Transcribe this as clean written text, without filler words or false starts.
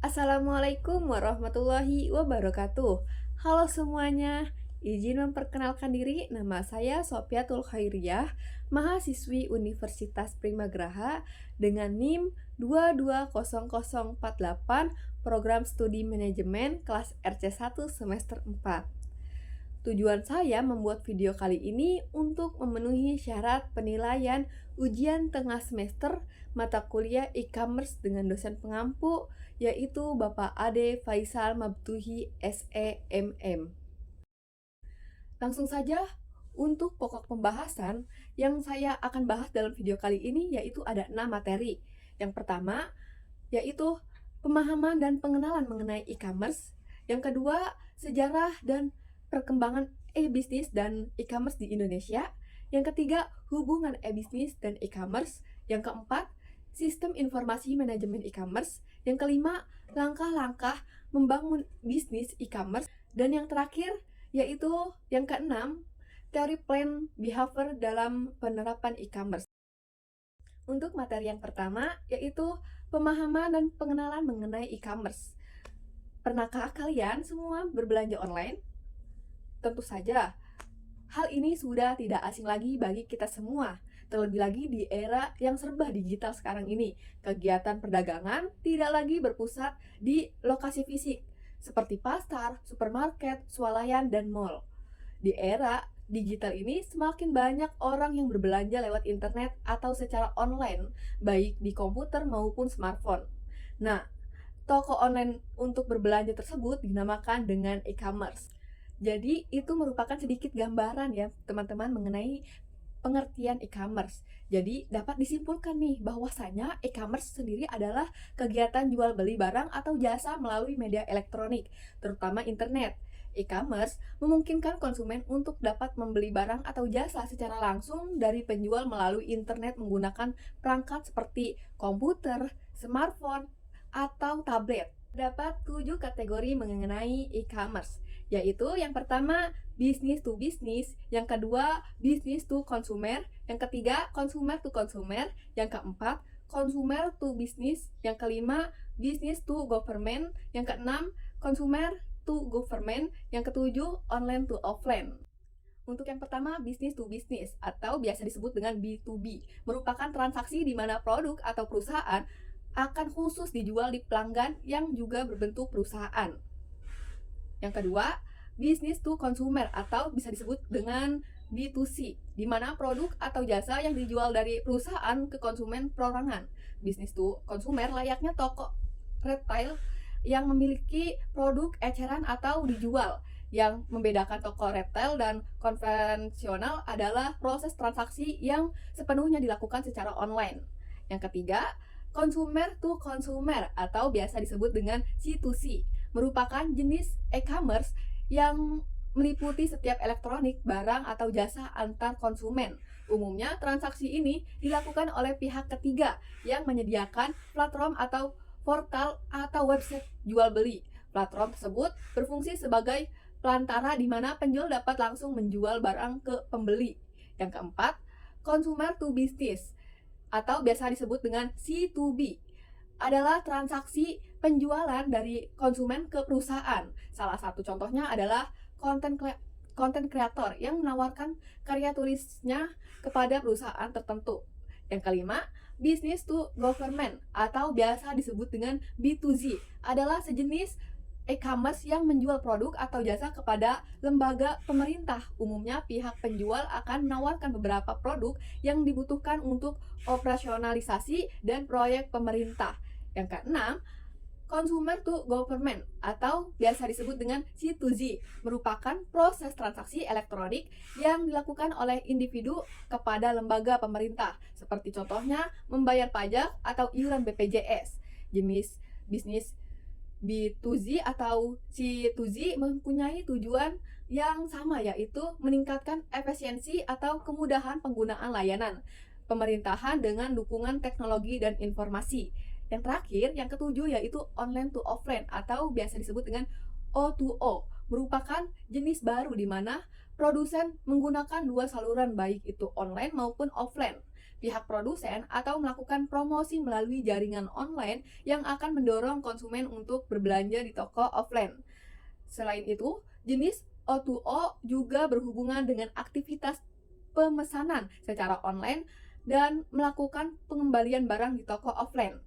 Assalamualaikum warahmatullahi wabarakatuh. Halo semuanya, izin memperkenalkan diri. Nama saya Sofiatul Khairiyah, mahasiswi Universitas Primagraha dengan NIM 220048, Program Studi Manajemen kelas RC1 semester 4. Tujuan saya membuat video kali ini untuk memenuhi syarat penilaian ujian tengah semester mata kuliah e-commerce dengan dosen pengampu, yaitu Bapak Ade Faisal Mabtuhi SEMM. Langsung saja untuk pokok pembahasan yang saya akan bahas dalam video kali ini, yaitu ada 6 materi. Yang pertama yaitu pemahaman dan pengenalan mengenai e-commerce. Yang kedua, sejarah dan perkembangan e-bisnis dan e-commerce di Indonesia. Yang ketiga, hubungan e-bisnis dan e-commerce. Yang keempat, sistem informasi manajemen e-commerce. Yang kelima, langkah-langkah membangun bisnis e-commerce. Dan yang terakhir, yaitu yang keenam, teori plan behavior dalam penerapan e-commerce. Untuk materi yang pertama, yaitu pemahaman dan pengenalan mengenai e-commerce. Pernahkah kalian semua berbelanja online? Tentu saja, hal ini sudah tidak asing lagi bagi kita semua. Terlebih lagi di era yang serba digital sekarang ini. Kegiatan perdagangan tidak lagi berpusat di lokasi fisik, seperti pasar, supermarket, swalayan, dan mall. Di era digital ini semakin banyak orang yang berbelanja lewat internet atau secara online, baik di komputer maupun smartphone. Nah, toko online untuk berbelanja tersebut dinamakan dengan e-commerce. Jadi, itu merupakan sedikit gambaran ya, teman-teman, mengenai pengertian e-commerce. Jadi, dapat disimpulkan nih bahwasanya e-commerce sendiri adalah kegiatan jual beli barang atau jasa melalui media elektronik, terutama internet. E-commerce memungkinkan konsumen untuk dapat membeli barang atau jasa secara langsung dari penjual melalui internet menggunakan perangkat seperti komputer, smartphone, atau tablet. Terdapat 7 kategori mengenai e-commerce, yaitu yang pertama business to business, yang kedua business to consumer, yang ketiga consumer to consumer, yang keempat consumer to business, yang kelima business to government, yang keenam consumer to government, yang ketujuh online to offline. Untuk yang pertama, business to business atau biasa disebut dengan B2B, merupakan transaksi di mana produk atau perusahaan akan khusus dijual di pelanggan yang juga berbentuk perusahaan. Yang kedua, business to consumer atau bisa disebut dengan B2C, di mana produk atau jasa yang dijual dari perusahaan ke konsumen perorangan. Business to consumer layaknya toko retail yang memiliki produk eceran atau dijual. Yang membedakan toko retail dan konvensional adalah proses transaksi yang sepenuhnya dilakukan secara online. Yang ketiga, consumer to consumer atau biasa disebut dengan C2C, merupakan jenis e-commerce yang meliputi setiap elektronik, barang, atau jasa antar konsumen. Umumnya, transaksi ini dilakukan oleh pihak ketiga yang menyediakan platform atau portal atau website jual beli. Platform tersebut berfungsi sebagai pelantara di mana penjual dapat langsung menjual barang ke pembeli. Yang keempat, consumer to business atau biasa disebut dengan C2B, adalah transaksi penjualan dari konsumen ke perusahaan. Salah satu contohnya adalah konten kreator yang menawarkan karya tulisnya kepada perusahaan tertentu. Yang kelima, business to government atau biasa disebut dengan B2Z, adalah sejenis e-commerce yang menjual produk atau jasa kepada lembaga pemerintah. Umumnya pihak penjual akan menawarkan beberapa produk yang dibutuhkan untuk operasionalisasi dan proyek pemerintah. Yang keenam, consumer to government atau biasa disebut dengan C2Z, merupakan proses transaksi elektronik yang dilakukan oleh individu kepada lembaga pemerintah, seperti contohnya membayar pajak atau iuran BPJS. Jenis bisnis B2Z atau C2Z mempunyai tujuan yang sama, yaitu meningkatkan efisiensi atau kemudahan penggunaan layanan pemerintahan dengan dukungan teknologi dan informasi. Yang terakhir, yang ketujuh, yaitu online to offline atau biasa disebut dengan O2O, merupakan jenis baru di mana produsen menggunakan dua saluran baik itu online maupun offline. pihak produsen atau melakukan promosi melalui jaringan online yang akan mendorong konsumen untuk berbelanja di toko offline. Selain itu, jenis O2O juga berhubungan dengan aktivitas pemesanan secara online dan melakukan pengembalian barang di toko offline.